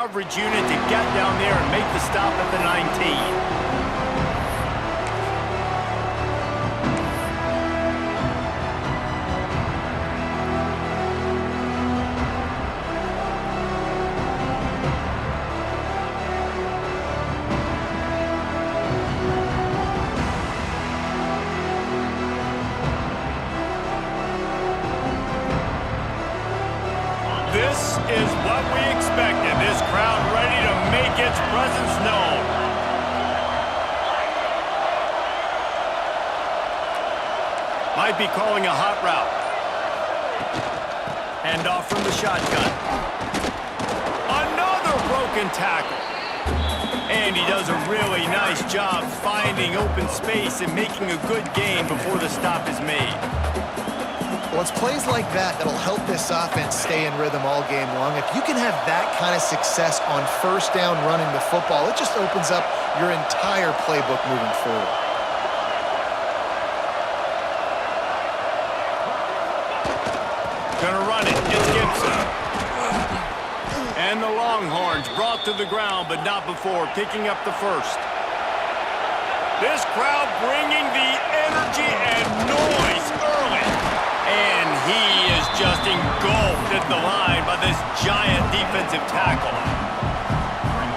coverage unit to get down there and make the stop at the 19. This is what we expected. This crowd ready to make its presence known. Might be calling a hot route. Hand off from the shotgun. Another broken tackle. And he does a really nice job finding open space and making a good gain before the stop is made. Well, it's plays like that that'll help this offense stay in rhythm all game long. If you can have that kind of success on first down running the football, it just opens up your entire playbook moving forward. Gonna run it. It's Gibson. And the Longhorns brought to the ground, but not before picking up the first. This crowd bringing the energy and noise early. And he is just engulfed at the line by this giant defensive tackle.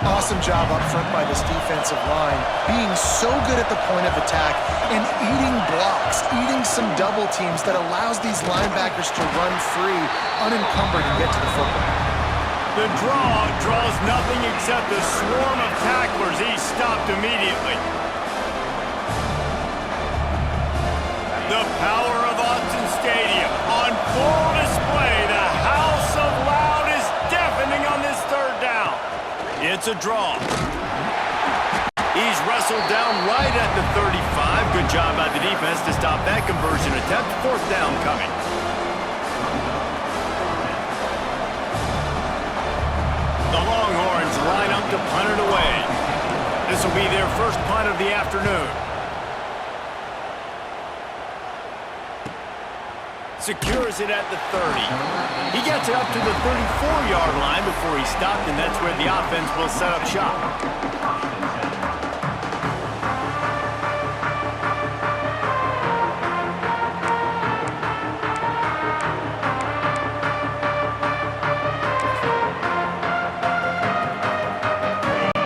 Awesome job up front by this defensive line, being so good at the point of attack and eating blocks, eating some double teams that allows these linebackers to run free, unencumbered, and get to the football. The draw draws nothing except a swarm of tacklers. He's stopped immediately. The power of Autzen Stadium on full display. The house of loud is deafening on this third down. It's a draw. He's wrestled down right at the 35. Good job by the defense to stop that conversion attempt. Fourth down coming. The Longhorns line up to punt it away. This will be their first punt of the afternoon. Secures it at the 30. He gets it up to the 34-yard line before he stopped, and that's where the offense will set up shop.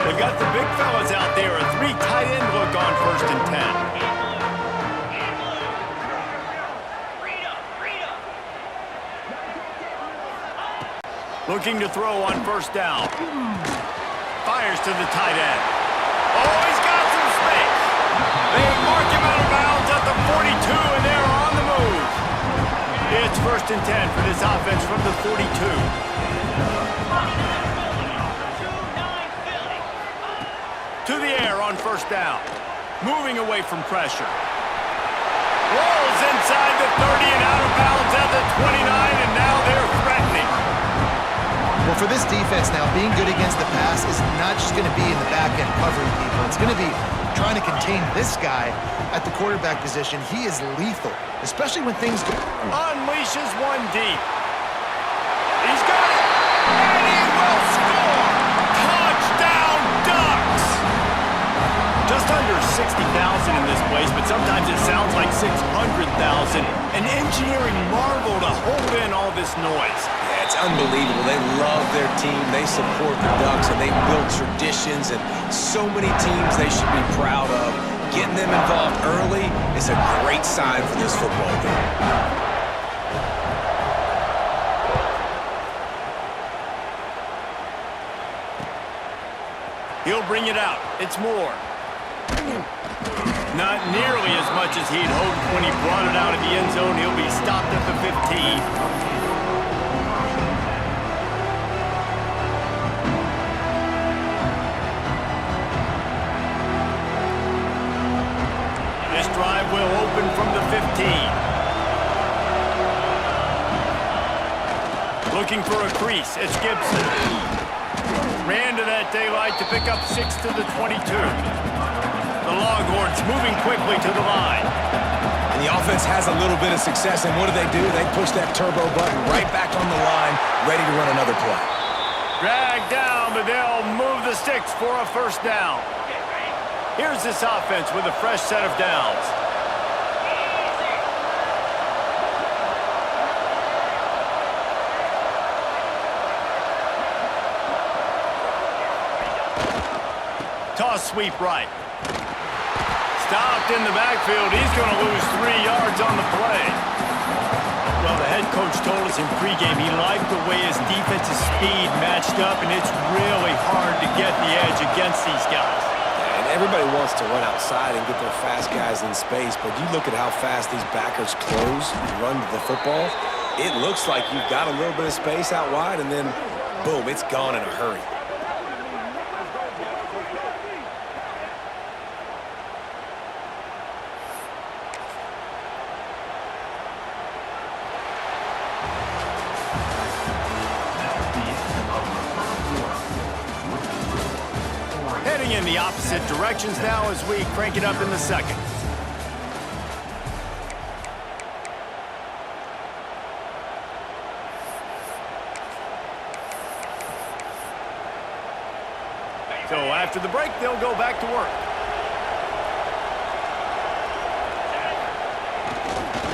They've got the big fellas out there, a three tight end look on 1st and 10. Looking to throw on 1st down. Fires to the tight end. Oh, he's got some space. They mark him out of bounds at the 42, and they're on the move. It's 1st and 10 for this offense from the 42. To the air on 1st down. Moving away from pressure. Rolls inside the 30 and out of bounds at the 29, and now they're threatening. Well, for this defense now, being good against the pass is not just going to be in the back end covering people. It's going to be trying to contain this guy at the quarterback position. He is lethal, especially when things go. Unleashes one deep. He's got it, and he will score! Touchdown, Ducks! Just under 60,000 in this place, but sometimes it sounds like 600,000. An engineering marvel to hold in all this noise. It's unbelievable. They love their team. They support the Ducks, and they build traditions, and so many teams they should be proud of. Getting them involved early is a great sign for this football game. He'll bring it out. It's more. Not nearly as much as he'd hoped when he brought it out of the end zone. He'll be stopped at the 15. This drive will open from the 15. Looking for a crease. It's Gibson. Ran to that daylight to pick up 6 to the 22. The Longhorns moving quickly to the line. And the offense has a little bit of success, and what do? They push that turbo button right back on the line, ready to run another play. Dragged down, but they'll move the sticks for a first down. Here's this offense with a fresh set of downs. Toss sweep right. Stopped in the backfield. He's going to lose 3 yards on the play. Well, the head coach told us in pregame he liked the way his defensive speed matched up, and it's really hard to get the edge against these guys. And everybody wants to run outside and get their fast guys in space, but you look at how fast these backers close and run to the football, it looks like you've got a little bit of space out wide, and then, boom, it's gone in a hurry. Heading in the opposite directions now as we crank it up in the second. So after the break, they'll go back to work.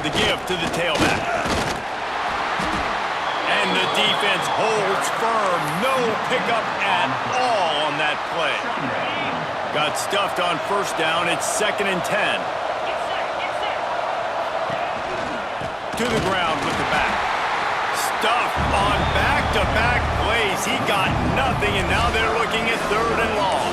The give to the tailback. And the defense holds firm. No pickup at all on that play. Got stuffed on first down. It's 2nd and 10. To the ground with the back. Stuffed on back-to-back plays. He got nothing, and now they're looking at 3rd and long.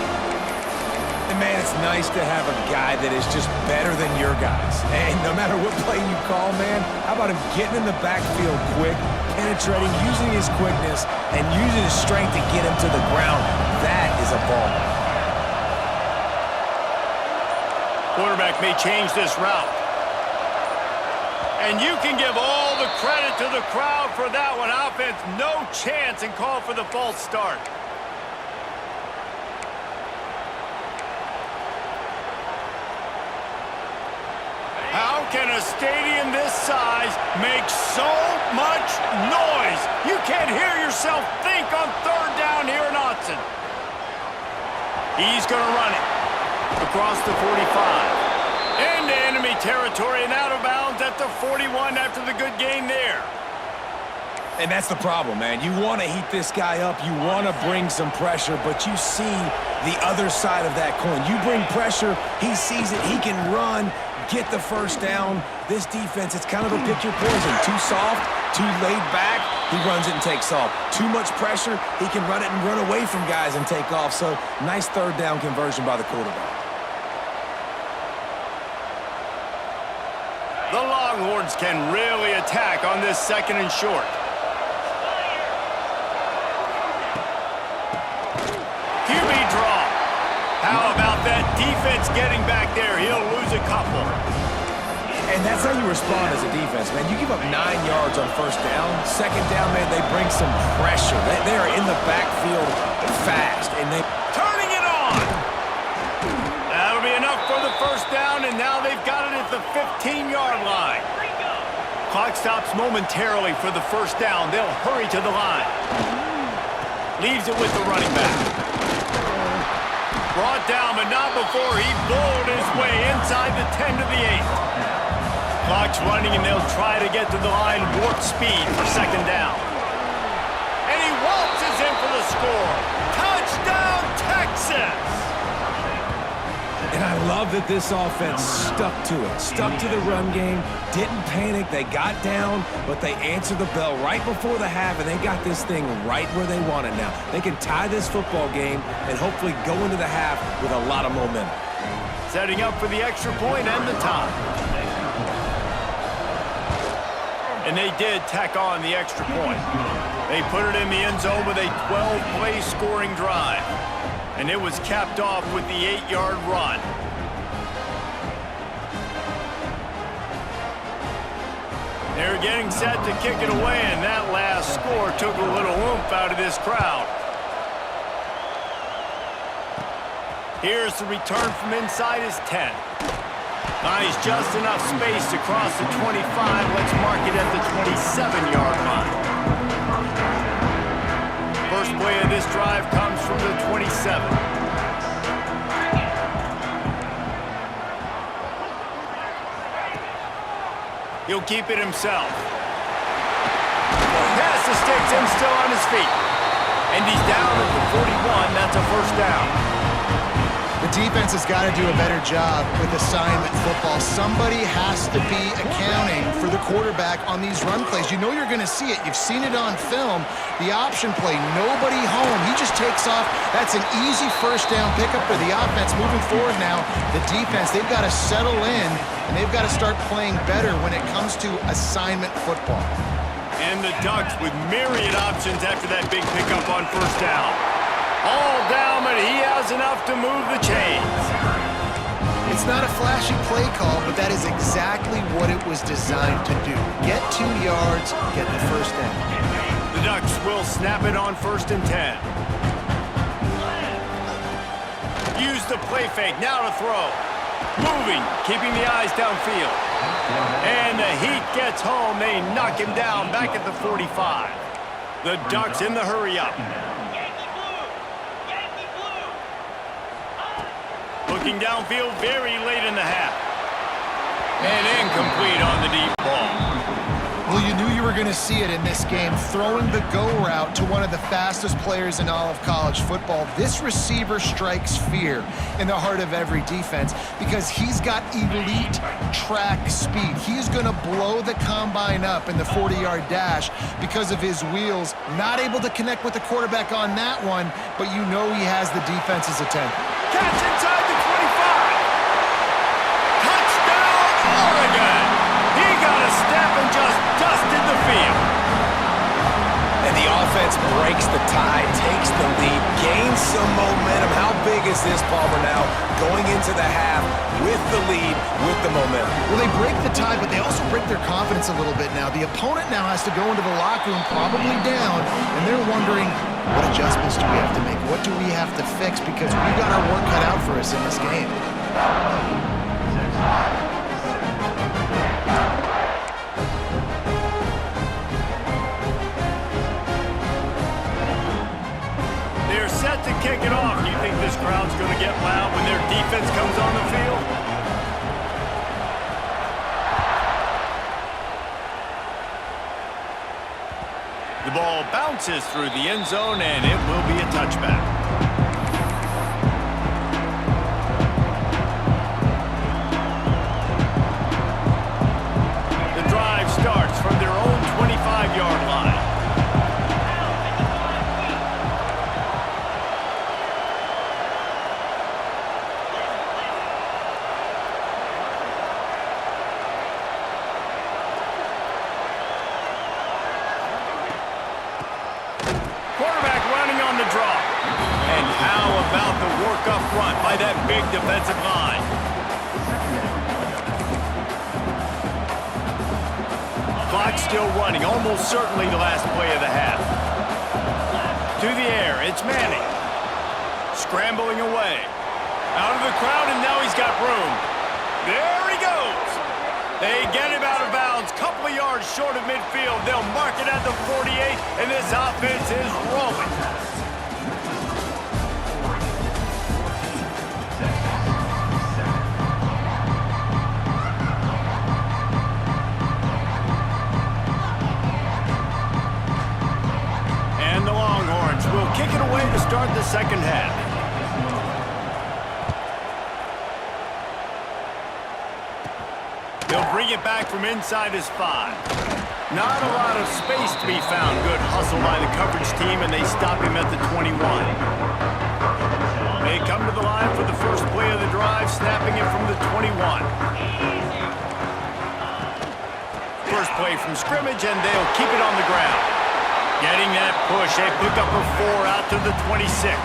And man, it's nice to have a guy that is just better than your guys. And no matter what play you call, man, how about him getting in the backfield quick, penetrating, using his quickness, and using his strength to get him to the ground. That is a ball. Quarterback may change this route. And you can give all the credit to the crowd for that one. Offense, no chance, and call for the false start. How can a stadium this size make so much noise? You can't hear yourself think on 3rd down here in Autzen. He's going to run it across the 45. Into enemy territory and out of bounds at the 41 after the good gain there. And that's the problem, man. You want to heat this guy up. You want to bring some pressure, but you see the other side of that coin. You bring pressure, he sees it, he can run, get the first down. This defense, it's kind of a pick your poison. Too soft, too laid back, he runs it and takes off. Too much pressure, he can run it and run away from guys and take off. So, nice 3rd down conversion by the quarterback. The Longhorns can really attack on this 2nd and short. QB draw. How about that defense getting back there? He'll lose a couple. And that's how you respond as a defense, man. You give up 9 yards on first down. 2nd down, man, they bring some pressure. They are in the backfield fast, and they... Turning it on! That'll be enough for the first down, and now they've got it at the 15-yard line. Clock stops momentarily for the first down. They'll hurry to the line. Leaves it with the running back. Brought down, but not before he bowled his way inside the 10 to the 8. Clock's running, and they'll try to get to the line warp speed for 2nd down. And he waltzes in for the score. Touchdown, Texas! And I love that this offense stuck to it, stuck to the run game, didn't panic. They got down, but they answered the bell right before the half, and they got this thing right where they want it now. They can tie this football game and hopefully go into the half with a lot of momentum. Setting up for the extra point and the tie. And they did tack on the extra point. They put it in the end zone with a 12-play scoring drive. And it was capped off with the 8-yard run. They're getting set to kick it away, and that last score took a little oomph out of this crowd. Here's the return from inside his 10. Nice, just enough space to cross the 25. Let's mark it at the 27-yard line. first play of this drive comes from the 27. He'll keep it himself. Pass the sticks and still on his feet. And he's down at the 41. That's a first down. The defense has got to do a better job with assignment football. Somebody has to be accounting for the quarterback on these run plays. You know you're going to see it. You've seen it on film. The option play, nobody home. He just takes off. That's an easy first down pickup for the offense. Moving forward now, the defense, they've got to settle in, and they've got to start playing better when it comes to assignment football. And the Ducks with myriad options after that big pickup on first down. All down, but he has enough to move the chains. It's not a flashy play call, but that is exactly what it was designed to do. Get 2 yards, get the first down. The Ducks will snap it on 1st and 10. Use the play fake, now to throw. Moving, keeping the eyes downfield. And the heat gets home. They knock him down back at the 45. The Ducks in the hurry-up. Looking downfield very late in the half. And incomplete on the deep ball. Well, you knew you were going to see it in this game, throwing the go route to one of the fastest players in all of college football. This receiver strikes fear in the heart of every defense because he's got elite track speed. He's going to blow the combine up in the 40-yard dash because of his wheels. Not able to connect with the quarterback on that one, but you know he has the defense's attention. Catch inside the 25. Touchdown, Oregon. He got a step and just dusted the field. And the offense breaks the tie, takes the lead, gains some momentum. How big is this, Palmer, now going into the half with the lead, with the momentum? Well, they break the tie, but they also break their confidence a little bit now. The opponent now has to go into the locker room probably down, and they're wondering, what adjustments do we have to make? What do we have to fix? Because we got our work cut out for us in this game. They're set to kick it off. Do you think this crowd's going to get loud when their defense comes on the field? The ball bounces through the end zone, and it will be a touchback. The drive starts from their own 25-yard line. Quarterback running on the draw. And how about the work up front by that big defensive line? Clock still running, almost certainly the last play of the half. To the air, it's Manning. Scrambling away. Out of the crowd, and now he's got room. There he goes. They get him out of bounds, couple of yards short of midfield. They'll mark it at the 48, and this offense is rolling. And the Longhorns will kick it away to start the second half. They'll bring it back from inside his 5. Not a lot of space to be found. Good hustle by the coverage team, and they stop him at the 21. They come to the line for the first play of the drive, snapping it from the 21. First play from scrimmage, and they'll keep it on the ground. Getting that push, a pickup of 4 out to the 26.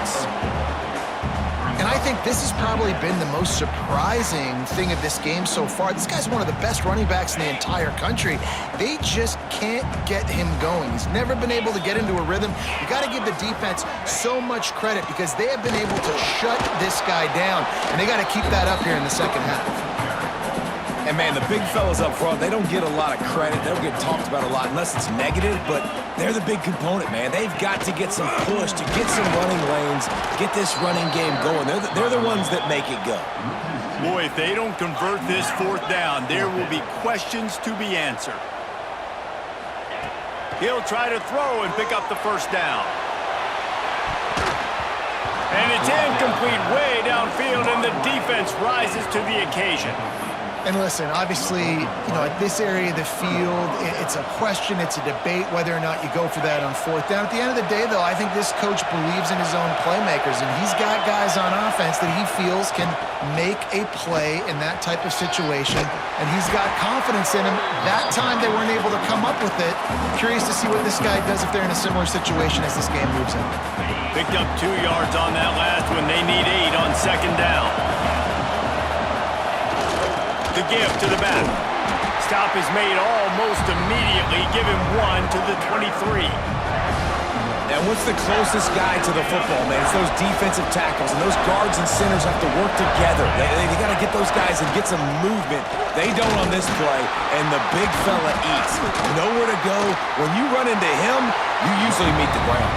And I think this has probably been the most surprising thing of this game so far. This guy's one of the best running backs in the entire country. They just can't get him going. He's never been able to get into a rhythm. You got to give the defense so much credit because they have been able to shut this guy down, and they got to keep that up here in the second half. And, man, the big fellas up front, they don't get a lot of credit. They don't get talked about a lot unless it's negative, but they're the big component, man. They've got to get some push, to get some running lanes, get this running game going. They're the ones that make it go. Boy, if they don't convert this fourth down, there will be questions to be answered. He'll try to throw and pick up the first down. And it's incomplete way downfield, and the defense rises to the occasion. And listen, obviously, at this area of the field, it's a question, it's a debate whether or not you go for that on fourth down. At the end of the day, though, I think this coach believes in his own playmakers, and he's got guys on offense that he feels can make a play in that type of situation, and he's got confidence in him. That time they weren't able to come up with it. Curious to see what this guy does if they're in a similar situation as this game moves in. Picked up 2 yards on that last one. They need 8 on second down. The give to the back. Stop is made almost immediately. Give him 1 to the 23. And what's the closest guy to the football, man? It's those defensive tackles, and those guards and centers have to work together. They got to get those guys and get some movement. They don't on this play, and the big fella eats. Nowhere to go. When you run into him, you usually meet the ground.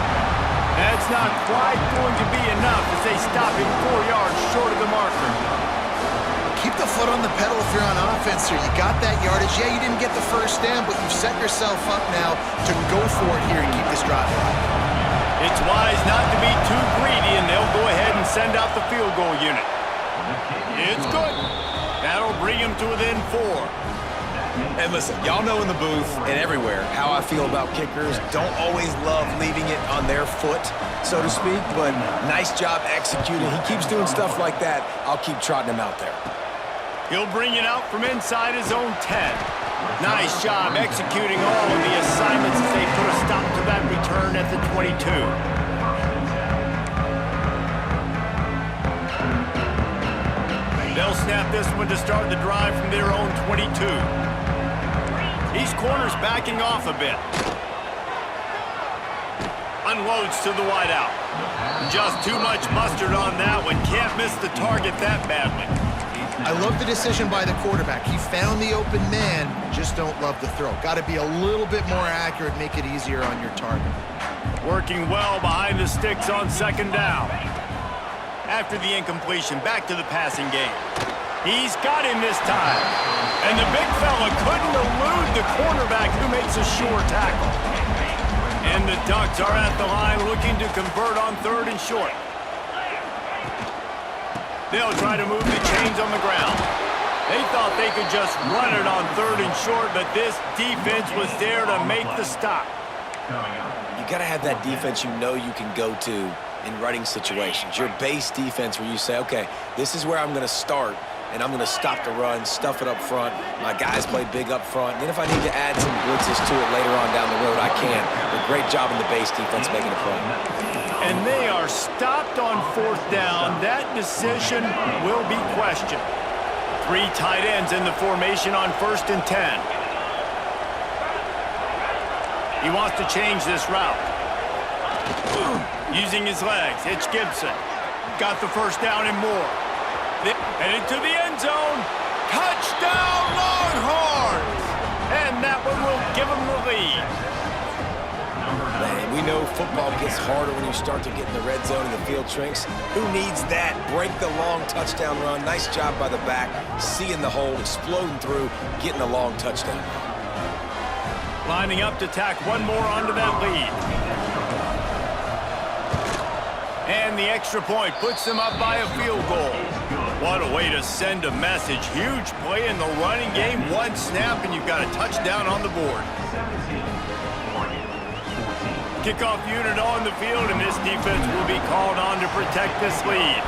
That's not quite going to be enough as they stop him 4 yards short of the marker. Keep the foot on the pedal if you're on offense here. You got that yardage. Yeah, you didn't get the first down, but you've set yourself up now to go for it here and keep this drive alive. It's wise not to be too greedy, and they'll go ahead and send out the field goal unit. It's good. That'll bring him to within 4. And listen, y'all know in the booth and everywhere how I feel about kickers. Don't always love leaving it on their foot, so to speak, but nice job executing. He keeps doing stuff like that. I'll keep trotting him out there. He'll bring it out from inside his own 10. Nice job executing all of the assignments as they put a stop to that return at the 22. They'll snap this one to start the drive from their own 22. These corners backing off a bit. Unloads to the wideout. Just too much mustard on that one. Can't miss the target that badly. I love the decision by the quarterback. He found the open man, just don't love the throw. Got to be a little bit more accurate, make it easier on your target. Working well behind the sticks on second down. After the incompletion, back to the passing game. He's got him this time. And the big fella couldn't elude the cornerback who makes a sure tackle. And the Ducks are at the line looking to convert on 3rd and short. They'll try to move the chains on the ground. They thought they could just run it on 3rd and short, but this defense was there to make the stop. You got to have that defense you know you can go to in running situations. Your base defense where you say, okay, this is where I'm going to start, and I'm going to stop the run, stuff it up front. My guys play big up front. Then if I need to add some blitzes to it later on down the road, I can. But great job in the base defense making a play. And they are stopped on 4th down. That decision will be questioned. 3 tight ends in the formation on 1st and 10. He wants to change this route. Using his legs, it's Gibson. Got the first down and more. Headed to the end zone. Touchdown, Longhorns! And that one will give them the lead. Man, we know football gets harder when you start to get in the red zone and the field shrinks. Who needs that? Break the long touchdown run. Nice job by the back. Seeing the hole, exploding through, getting a long touchdown run. Lining up to tack one more onto that lead. And the extra point puts them up by a field goal. What a way to send a message. Huge play in the running game. 1 snap and you've got a touchdown on the board. Kickoff unit on the field, and this defense will be called on to protect this lead.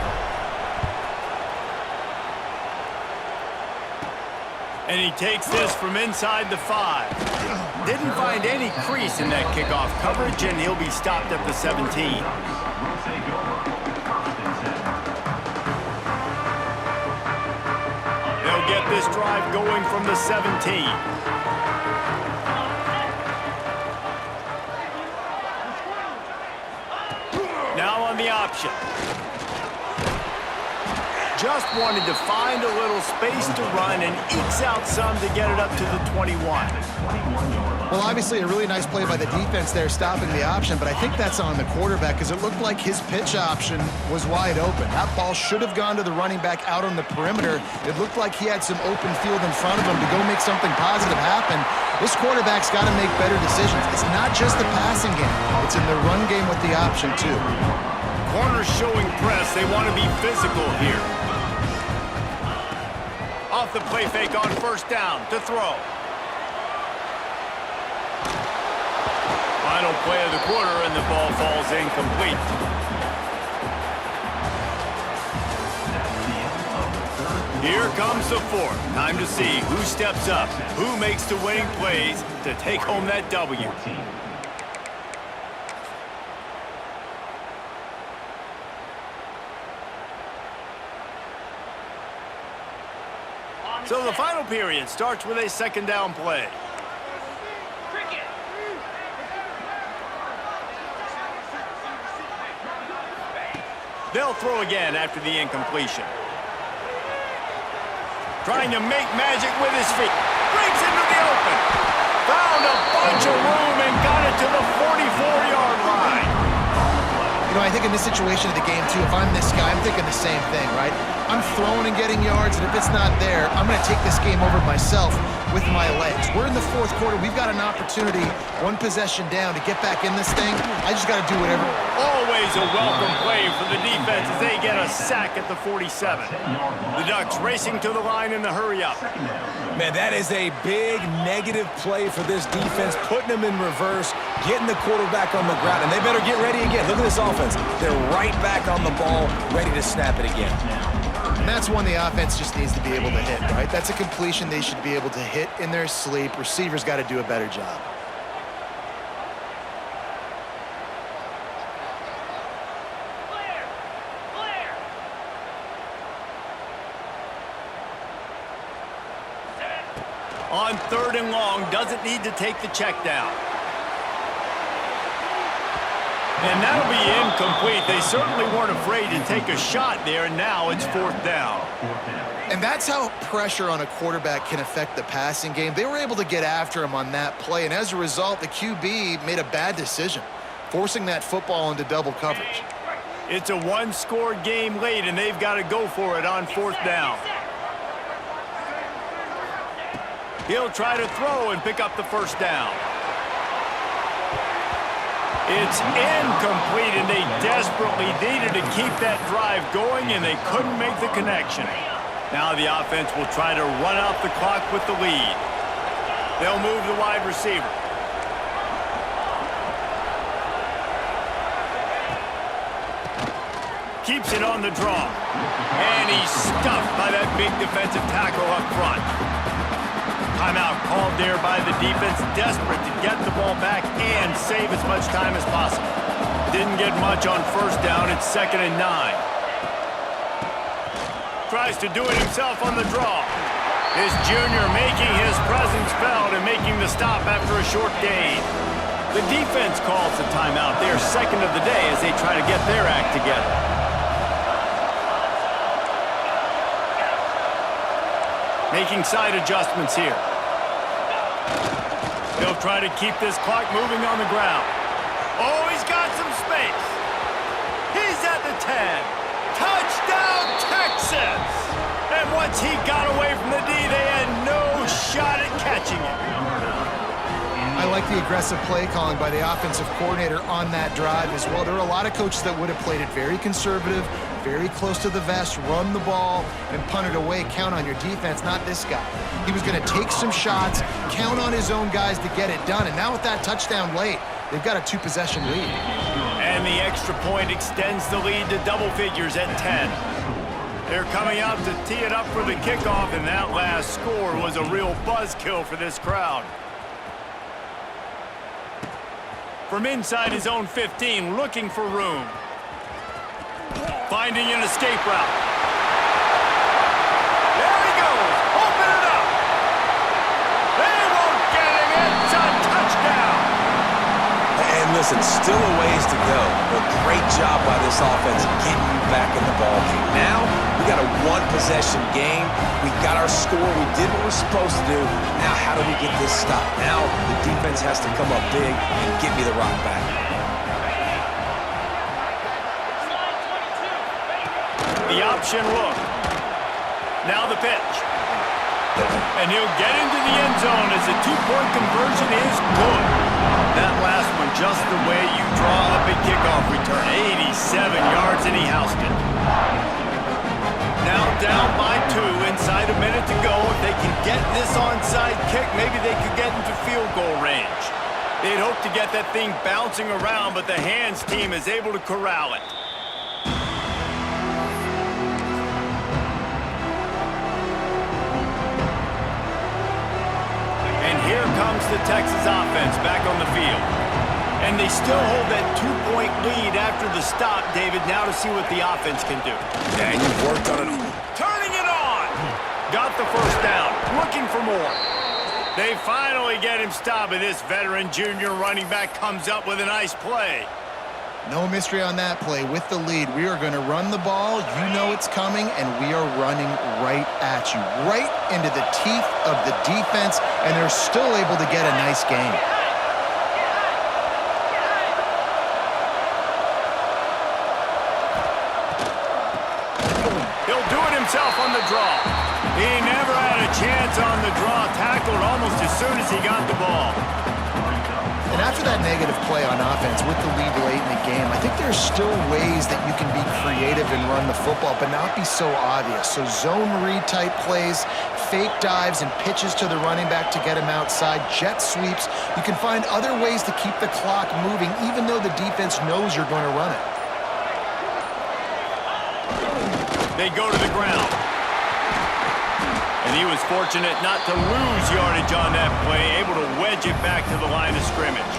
And he takes this from inside the 5. Didn't find any crease in that kickoff coverage, and he'll be stopped at the 17. They'll get this drive going from the 17. Now on the option. Just wanted to find a little space to run and ekes out some to get it up to the 21. Well, obviously a really nice play by the defense there stopping the option, but I think that's on the quarterback because it looked like his pitch option was wide open. That ball should have gone to the running back out on the perimeter. It looked like he had some open field in front of him to go make something positive happen. This quarterback's got to make better decisions. It's not just the passing game. It's in the run game with the option, too. Corners showing press. They want to be physical here. Off the play fake on first down to throw. Final play of the quarter, and the ball falls incomplete. Here comes the fourth. Time to see who steps up, who makes the winning plays to take home that W. So the final period starts with a second down play. They'll throw again after the incompletion. Trying to make magic with his feet. Breaks into the open. Found a bunch of room and got it to the 44-yard line. You know, I think in this situation of the game, too, if I'm this guy, I'm thinking the same thing, right? I'm throwing and getting yards, and if it's not there, I'm going to take this game over myself with my legs. We're in the fourth quarter. We've got an opportunity, one possession down, to get back in this thing. I just got to do whatever. Always a welcome play for the defense as they get a sack at the 47. The Ducks racing to the line in the hurry-up. Man, that is a big negative play for this defense, putting them in reverse, getting the quarterback on the ground, and they better get ready again. Look at this offense. They're right back on the ball, ready to snap it again. And that's one the offense just needs to be able to hit, right? That's a completion they should be able to hit in their sleep. Receivers got to do a better job. On third and long, doesn't need to take the check down. And that'll be incomplete. They certainly weren't afraid to take a shot there, and now it's fourth down. And that's how pressure on a quarterback can affect the passing game. They were able to get after him on that play, and as a result, the QB made a bad decision, forcing that football into double coverage. It's a one-score game late, and they've got to go for it on fourth down. He'll try to throw and pick up the first down. It's incomplete, and they desperately needed to keep that drive going, and they couldn't make the connection. Now the offense will try to run out the clock with the lead. They'll move the wide receiver. Keeps it on the draw. And he's stuffed by that big defensive tackle up front. Timeout called there by the defense, desperate to get the ball back and save as much time as possible. Didn't get much on first down. It's 2nd and 9. Tries to do it himself on the draw. His junior making his presence felt and making the stop after a short gain. The defense calls the timeout. They're second of the day as they try to get their act together. Making side adjustments here. He'll try to keep this clock moving on the ground. Oh, he's got some space. He's at the 10. Touchdown, Texas! And once he got away from the D, they had no shot at catching him. I like the aggressive play calling by the offensive coordinator on that drive as well. There are a lot of coaches that would have played it very conservative, very close to the vest, run the ball, and punt it away. Count on your defense, not this guy. He was going to take some shots, count on his own guys to get it done. And now with that touchdown late, they've got a 2-possession lead. And the extra point extends the lead to double figures at 10. They're coming out to tee it up for the kickoff, and that last score was a real buzzkill for this crowd. From inside his own 15, looking for room. Finding an escape route. There he goes. Open it up. They won't get him. It's a touchdown. And the Listen, still a ways to go, but great job by this offense getting you back in the ball game. Now, we got a one-possession game. We got our score. We did what we're supposed to do. Now, how do we get this stopped? Now, the defense has to come up big and get me the rock back. The option look. Now the pitch. And he'll get into the end zone as the two-point conversion is good. That last one just the way you draw up a kickoff return. 87 yards and he housed it. Now down by 2, inside a minute to go. If they can get this onside kick, maybe they could get into field goal range. They'd hope to get that thing bouncing around, but the hands team is able to corral it. Here comes the Texas offense back on the field. And they still hold that 2-point lead after the stop, David, now to see what the offense can do. Yeah, and you've worked on it. Turning it on! Got the first down, looking for more. They finally get him stopped, and this veteran junior running back comes up with a nice play. No mystery on that play. With the lead, we are going to run the ball. You know it's coming, and we are running right at you, right into the teeth of the defense, and they're still able to get a nice gain. He'll do it himself on the draw. He never had a chance on the draw, tackled almost as soon as he got the ball. And after that negative play on offense with the lead late in the game, I think there's still ways that you can be creative and run the football, but not be so obvious. So zone read type plays, fake dives and pitches to the running back to get him outside, jet sweeps. You can find other ways to keep the clock moving, even though the defense knows you're going to run it. They go to the ground. And he was fortunate not to lose yardage on that play, able to wedge it back to the line of scrimmage.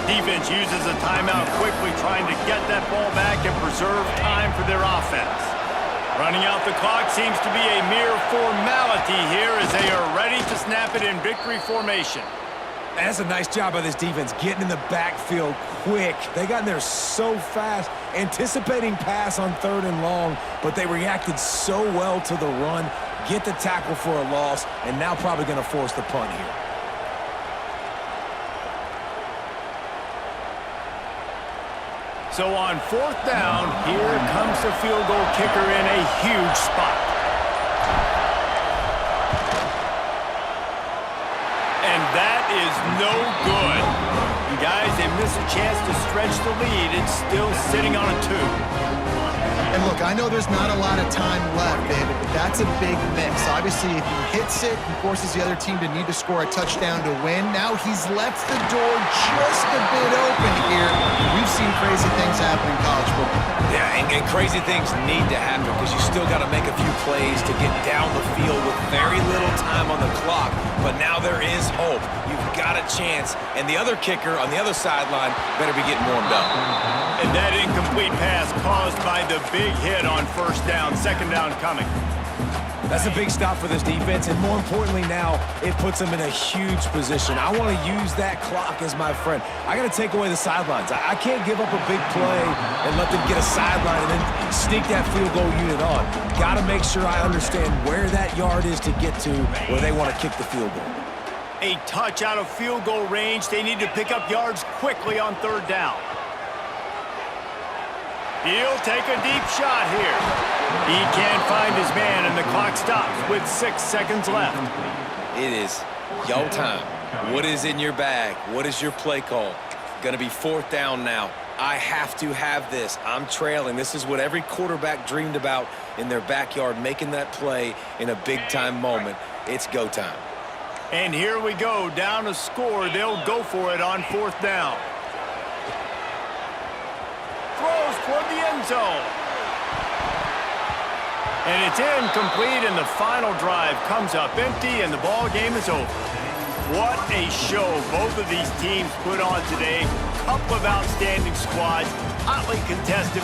Defense uses a timeout quickly, trying to get that ball back and preserve time for their offense. Running out the clock seems to be a mere formality here as they are ready to snap it in victory formation. That's a nice job by this defense, getting in the backfield quick. They got in there so fast, anticipating pass on 3rd and long, but they reacted so well to the run, get the tackle for a loss, and now probably going to force the punt here. So on 4th down, here comes the field goal kicker in a huge spot. And that is no good. You guys, they miss a chance to stretch the lead. It's still sitting on a 2. And look, I know there's not a lot of time left, David, but that's a big miss. Obviously, if he hits it, he forces the other team to need to score a touchdown to win. Now he's left the door just a bit open here. We've seen crazy things happen in college football. Yeah, and crazy things need to happen because you still got to make a few plays to get down the field with very little time on the clock. But now there is hope. You've got a chance. And the other kicker on the other sideline better be getting warmed up. And that incomplete pass caused by the big hit on 1st down, 2nd down coming. That's a big stop for this defense, and more importantly now, it puts them in a huge position. I want to use that clock as my friend. I got to take away the sidelines. I can't give up a big play and let them get a sideline and then sneak that field goal unit on. Got to make sure I understand where that yard is to get to where they want to kick the field goal. A touch out of field goal range. They need to pick up yards quickly on 3rd down. He'll take a deep shot here. He can't find his man, and the clock stops with 6 seconds left. It is your time. What is in your bag? What is your play call? Going to be 4th down now. I have to have this. I'm trailing. This is what every quarterback dreamed about in their backyard, making that play in a big-time moment. It's go time. And here we go, down a score. They'll go for it on 4th down. Throws toward the end zone. And it's incomplete, and the final drive comes up empty, and the ball game is over. What a show both of these teams put on today. Couple of outstanding squads, hotly contested